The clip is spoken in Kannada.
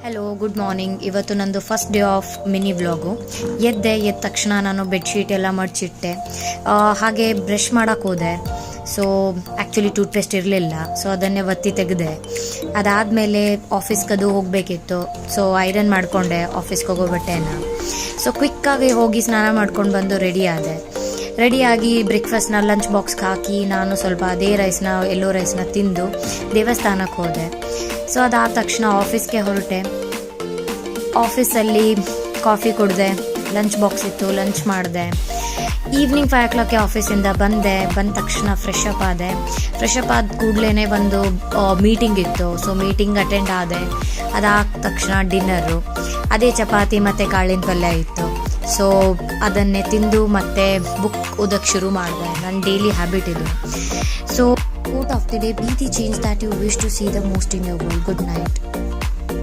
Hello, good morning. ಇವತ್ತು ನಂದು first day of mini vlog. ಎದ್ದ ತಕ್ಷಣ ನಾನು ಬೆಡ್ಶೀಟ್ ಎಲ್ಲ ಮಡಚಿಟ್ಟೆ. ಹಾಗೆ ಬ್ರಷ್ ಮಾಡೋಕ್ಕೆ ಹೋದೆ. ಸೊ ಆ್ಯಕ್ಚುಲಿ ಟೂತ್ಪೇಸ್ಟ್ ಇರಲಿಲ್ಲ, ಸೊ ಅದನ್ನೇ ಒತ್ತಿ ತೆಗೆದೆ. ಅದಾದಮೇಲೆ ಆಫೀಸ್ಗದು ಹೋಗಬೇಕಿತ್ತು, ಸೊ ಐರನ್ ಮಾಡಿಕೊಂಡೆ ಆಫೀಸ್ಗೆ ಹೋಗೋ ಬಟ್ಟೆನ. ಸೊ ಕ್ವಿಕ್ಕಾಗಿ ಹೋಗಿ ಸ್ನಾನ ಮಾಡ್ಕೊಂಡು ಬಂದು ರೆಡಿಯಾಗಿ ಬ್ರೇಕ್ಫಾಸ್ಟ್ನ ಲಂಚ್ ಬಾಕ್ಸ್ಗೆ ಹಾಕಿ ನಾನು ಸ್ವಲ್ಪ ಅದೇ ಎಲ್ಲೋ ರೈಸ್ನ ತಿಂದು ದೇವಸ್ಥಾನಕ್ಕೆ ಹೋದೆ. ಸೊ ಅದಾದ ತಕ್ಷಣ ಆಫೀಸ್ಗೆ ಹೊರಟೆ. ಆಫೀಸಲ್ಲಿ ಕಾಫಿ ಕುಡಿದೆ, ಲಂಚ್ ಬಾಕ್ಸ್ ಇತ್ತು, ಲಂಚ್ ಮಾಡಿದೆ. ಈವ್ನಿಂಗ್ 5 o'clock ಆಫೀಸಿಂದ ಬಂದ ತಕ್ಷಣ ಫ್ರೆಶ್ ಅಪ್ ಆದ ಕೂಡಲೇ ಒಂದು ಮೀಟಿಂಗ್ ಇತ್ತು. ಸೊ ಮೀಟಿಂಗ್ ಅಟೆಂಡ್ ಆದೆ. ಅದಾದ ತಕ್ಷಣ ಡಿನ್ನರು, ಅದೇ ಚಪಾತಿ ಮತ್ತು ಕಾಳಿನ ಪಲ್ಯ ಇತ್ತು. ಸೊ ಅದನ್ನೇ ತಿಂದು ಮತ್ತೆ ಬುಕ್ ಓದೋಕ್ಕೆ ಶುರು ಮಾಡಿದೆ. ನನ್ನ ಡೈಲಿ ಹ್ಯಾಬಿಟ್ ಇದು. So quote of the day: be the change that you wish to see the most in your world. Good night.